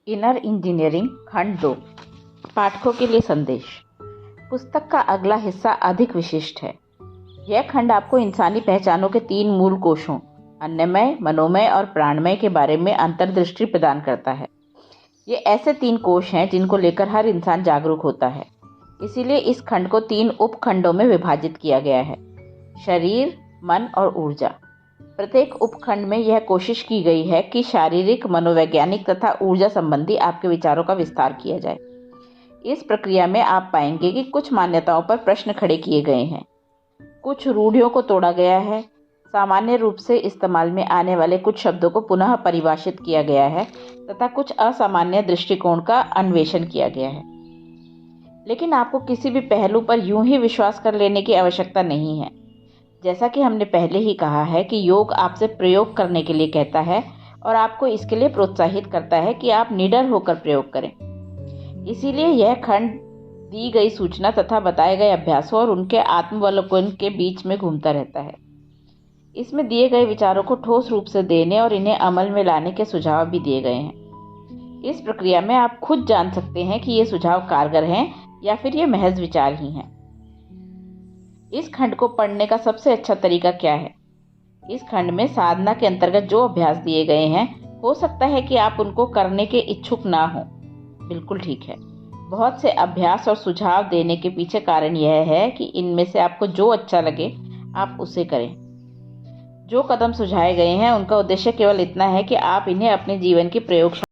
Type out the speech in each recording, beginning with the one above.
Inner engineering खंड 2 पाठकों के लिए संदेश। पुस्तक का अगला हिस्सा अधिक विशिष्ट है। यह खंड आपको इंसानी पहचानों के 3 मूल कोशों अन्नमय, मनोमय और प्राणमय के बारे में अंतर्दृष्टि प्रदान करता है। ये ऐसे 3 कोश हैं जिनको लेकर हर इंसान जागरूक होता है। इसीलिए इस खंड को 3 उपखंडों में विभाजित किया गया है: शरीर, मन और ऊर्जा। प्रत्येक उपखंड में यह कोशिश की गई है कि शारीरिक, मनोवैज्ञानिक तथा ऊर्जा संबंधी आपके विचारों का विस्तार किया जाए। इस प्रक्रिया में आप पाएंगे कि कुछ मान्यताओं पर प्रश्न खड़े किए गए हैं, कुछ रूढ़ियों को तोड़ा गया है, सामान्य रूप से इस्तेमाल में आने वाले कुछ शब्दों को पुनः परिभाषित किया गया है तथा कुछ असामान्य दृष्टिकोण का अन्वेषण किया गया है। लेकिन आपको किसी भी पहलू पर यूं ही विश्वास कर लेने की आवश्यकता नहीं है। जैसा कि हमने पहले ही कहा है कि योग आपसे प्रयोग करने के लिए कहता है और आपको इसके लिए प्रोत्साहित करता है कि आप निडर होकर प्रयोग करें। इसीलिए यह खंड दी गई सूचना तथा बताए गए अभ्यासों और उनके आत्मावलोकन के बीच में घूमता रहता है। इसमें दिए गए विचारों को ठोस रूप से देने और इन्हें अमल में लाने के सुझाव भी दिए गए हैं। इस प्रक्रिया में आप खुद जान सकते हैं कि ये सुझाव कारगर हैं या फिर ये महज विचार ही हैं। इस खंड को पढ़ने का सबसे अच्छा तरीका क्या है? इस खंड में साधना के अंतर्गत जो अभ्यास दिए गए हैं, हो सकता है कि आप उनको करने के इच्छुक ना हो। बिल्कुल ठीक है। बहुत से अभ्यास और सुझाव देने के पीछे कारण यह है कि इनमें से आपको जो अच्छा लगे आप उसे करें। जो कदम सुझाए गए हैं उनका उद्देश्य केवल इतना है कि आप इन्हें अपने जीवन की प्रयोग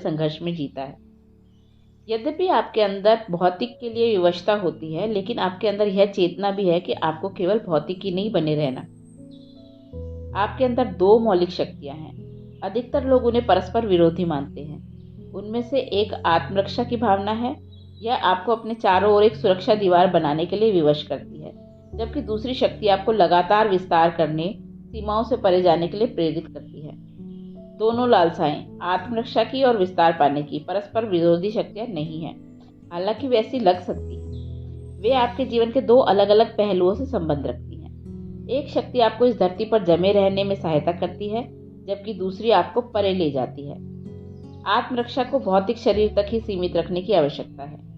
संघर्ष में जीता है। यद्यपि आपके अंदर भौतिक के लिए विवशता होती है, लेकिन आपके अंदर यह चेतना भी है कि आपको केवल भौतिक ही नहीं बने रहना। आपके अंदर दो मौलिक शक्तियां हैं। अधिकतर लोग उन्हें परस्पर विरोधी मानते हैं। उनमें से एक आत्मरक्षा की भावना है। यह आपको अपने चारों ओर एक सुरक्षा दीवार बनाने के लिए विवश करती है, जबकि दूसरी शक्ति आपको लगातार विस्तार करने, सीमाओं से परे जाने के लिए प्रेरित करती है। दोनों लालसाएं, आत्मरक्षा की और विस्तार पाने की, परस्पर विरोधी शक्तियां नहीं हैं। हालांकि वे ऐसी लग सकती हैं। वे आपके जीवन के दो अलग अलग पहलुओं से संबंध रखती हैं। एक शक्ति आपको इस धरती पर जमे रहने में सहायता करती है, जबकि दूसरी आपको परे ले जाती है। आत्मरक्षा को भौतिक शरीर तक ही सीमित रखने की आवश्यकता है।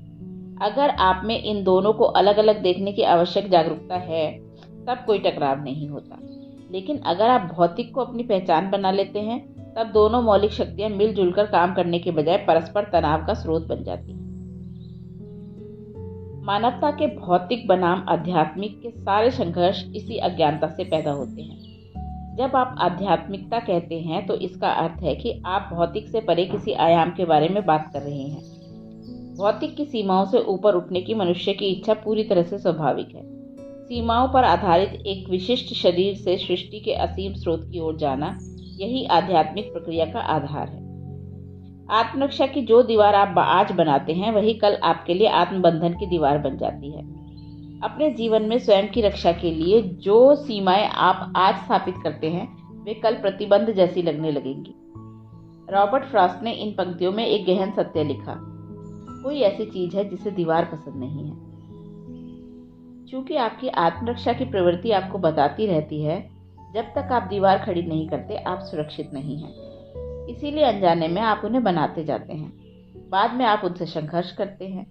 अगर आप में इन दोनों को अलग अलग देखने की आवश्यक जागरूकता है, तब कोई टकराव नहीं होता। लेकिन अगर आप भौतिक को अपनी पहचान बना लेते हैं, तब दोनों मौलिक शक्तियां मिलजुल कर काम करने के बजाय परस्पर तनाव का स्रोत बन जाती हैं। मानवता के भौतिक बनाम आध्यात्मिक के सारे संघर्ष इसी अज्ञानता से पैदा होते हैं। जब आप आध्यात्मिकता कहते हैं, तो इसका अर्थ है कि आप भौतिक से परे किसी आयाम के बारे में बात कर रहे हैं। भौतिक की सीमाओं से ऊपर उठने की मनुष्य की इच्छा पूरी तरह से स्वाभाविक है। सीमाओं पर आधारित एक विशिष्ट शरीर से सृष्टि के असीम स्रोत की ओर जाना, यही आध्यात्मिक प्रक्रिया का आधार है। आत्मरक्षा की जो दीवार आप आज बनाते हैं, वही कल आपके लिए आत्मबंधन की दीवार बन जाती है। अपने जीवन में स्वयं की रक्षा के लिए जो सीमाएं आप आज स्थापित करते हैं, वे कल प्रतिबंध जैसी लगने लगेंगी। रॉबर्ट फ्रॉस्ट ने इन पंक्तियों में एक गहन सत्य लिखा, कोई ऐसी चीज है जिसे दीवार पसंद नहीं है। चूंकि आपकी आत्मरक्षा की प्रवृत्ति आपको बताती रहती है, जब तक आप दीवार खड़ी नहीं करते, आप सुरक्षित नहीं हैं। इसीलिए अनजाने में आप उन्हें बनाते जाते हैं। बाद में आप उनसे संघर्ष करते हैं।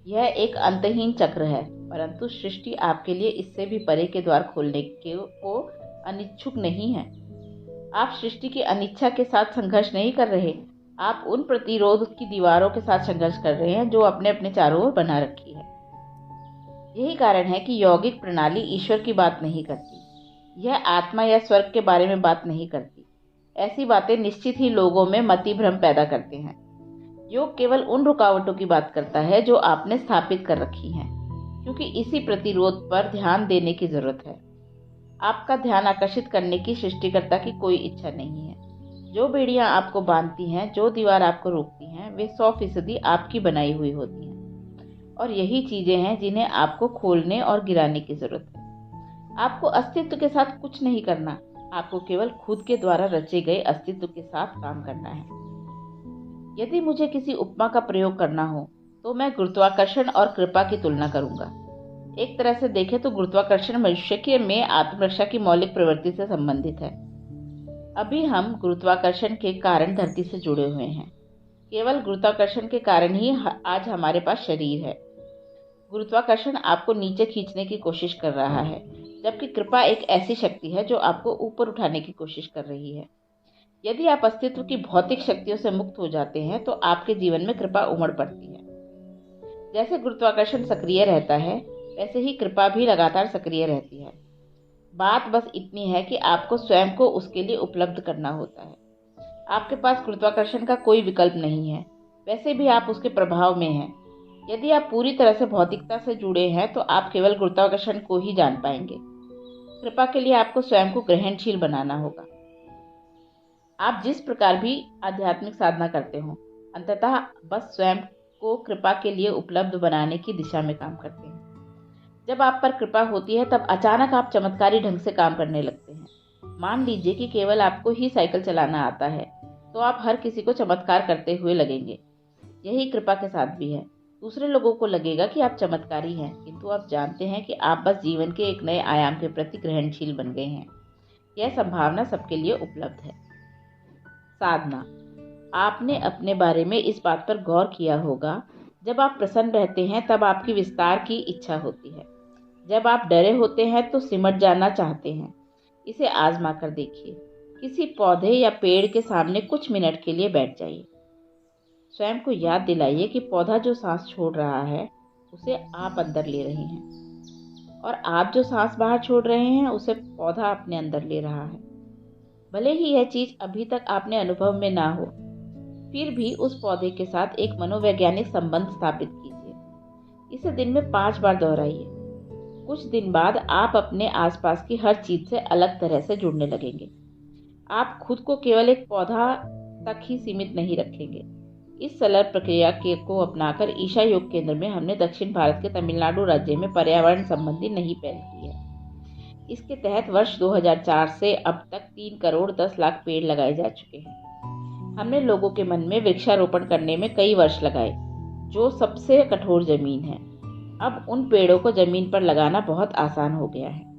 यह एक अंतहीन चक्र है, परंतु सृष्टि आपके लिए इससे भी परे के द्वार खोलने को अनिच्छुक नहीं है। आप सृष्टि की अनिच्छा के साथ संघर्ष नहीं कर रहे, आप उन प्रतिरोध की दीवारों के साथ संघर्ष कर रहे हैं जो अपने अपने चारों ओर बना रखी है। यही कारण है कि यौगिक प्रणाली ईश्वर की बात नहीं करती। यह आत्मा या स्वर्ग के बारे में बात नहीं करती। ऐसी बातें निश्चित ही लोगों में मति भ्रम पैदा करते हैं। योग केवल उन रुकावटों की बात करता है जो आपने स्थापित कर रखी हैं, क्योंकि इसी प्रतिरोध पर ध्यान देने की जरूरत है। आपका ध्यान आकर्षित करने की सृष्टिकर्ता की कोई इच्छा नहीं है। जो बेड़ियां आपको बांधती हैं, जो दीवार आपको रोकती हैं, वे 100% आपकी बनाई हुई होती हैं। और यही चीजें हैं जिन्हें आपको खोलने और गिराने की जरूरत है। आपको अस्तित्व के साथ कुछ नहीं करना, आपको केवल खुद के द्वारा रचे गए अस्तित्व के साथ काम करना है। यदि मुझे किसी उपमा का प्रयोग करना हो, तो मैं गुरुत्वाकर्षण और कृपा की तुलना करूंगा। एक तरह से देखें तो गुरुत्वाकर्षण मनुष्य के में आत्मरक्षा की मौलिक प्रवृत्ति से संबंधित है। अभी हम गुरुत्वाकर्षण के कारण धरती से जुड़े हुए हैं। केवल गुरुत्वाकर्षण के कारण ही आज हमारे पास शरीर है। गुरुत्वाकर्षण आपको नीचे खींचने की कोशिश कर रहा है, जबकि कृपा एक ऐसी शक्ति है जो आपको ऊपर उठाने की कोशिश कर रही है। यदि आप अस्तित्व की भौतिक शक्तियों से मुक्त हो जाते हैं, तो आपके जीवन में कृपा उमड़ पड़ती है। जैसे गुरुत्वाकर्षण सक्रिय रहता है, वैसे ही कृपा भी लगातार सक्रिय रहती है। बात बस इतनी है कि आपको स्वयं को उसके लिए उपलब्ध करना होता है। आपके पास गुरुत्वाकर्षण का कोई विकल्प नहीं है, वैसे भी आप उसके प्रभाव में हैं। यदि आप पूरी तरह से भौतिकता से जुड़े हैं, तो आप केवल गुरुत्वाकर्षण को ही जान पाएंगे। कृपा के लिए आपको स्वयं को ग्रहणशील बनाना होगा। आप जिस प्रकार भी आध्यात्मिक साधना करते हो, अंततः बस स्वयं को कृपा के लिए उपलब्ध बनाने की दिशा में काम करते हैं। जब आप पर कृपा होती है, तब अचानक आप चमत्कारी ढंग से काम करने लगते हैं। मान लीजिए कि केवल आपको ही साइकिल चलाना आता है, तो आप हर किसी को चमत्कार करते हुए लगेंगे। यही कृपा के साथ भी है। दूसरे लोगों को लगेगा कि आप चमत्कारी हैं, किंतु आप जानते हैं कि आप बस जीवन के एक नए आयाम के प्रति ग्रहणशील बन गए हैं। यह संभावना सबके लिए उपलब्ध है। साधना। आपने अपने बारे में इस बात पर गौर किया होगा, जब आप प्रसन्न रहते हैं तब आपकी विस्तार की इच्छा होती है। जब आप डरे होते हैं तो सिमट जाना चाहते हैं। इसे आजमा कर देखिए। किसी पौधे या पेड़ के सामने कुछ मिनट के लिए बैठ जाइए। स्वयं को याद दिलाइए कि पौधा जो सांस छोड़ रहा है, उसे आप अंदर ले रहे हैं, और आप जो सांस बाहर छोड़ रहे हैं, उसे पौधा अपने अंदर ले रहा है। भले ही यह चीज अभी तक आपने अनुभव में ना हो, फिर भी उस पौधे के साथ एक मनोवैज्ञानिक संबंध स्थापित कीजिए। इसे दिन में 5 बार दोहराइए। कुछ दिन बाद आप अपने आसपास की हर चीज से अलग तरह से जुड़ने लगेंगे। आप खुद को केवल एक पौधा तक ही सीमित नहीं रखेंगे। इस सरल प्रक्रिया को अपनाकर ईशा योग केंद्र में हमने दक्षिण भारत के तमिलनाडु राज्य में पर्यावरण संबंधी नई पहल की है। इसके तहत वर्ष 2004 से अब तक 3 करोड़ 10 लाख पेड़ लगाए जा चुके हैं। हमने लोगों के मन में वृक्षारोपण करने में कई वर्ष लगाए, जो सबसे कठोर जमीन है। अब उन पेड़ों को जमीन पर लगाना बहुत आसान हो गया है।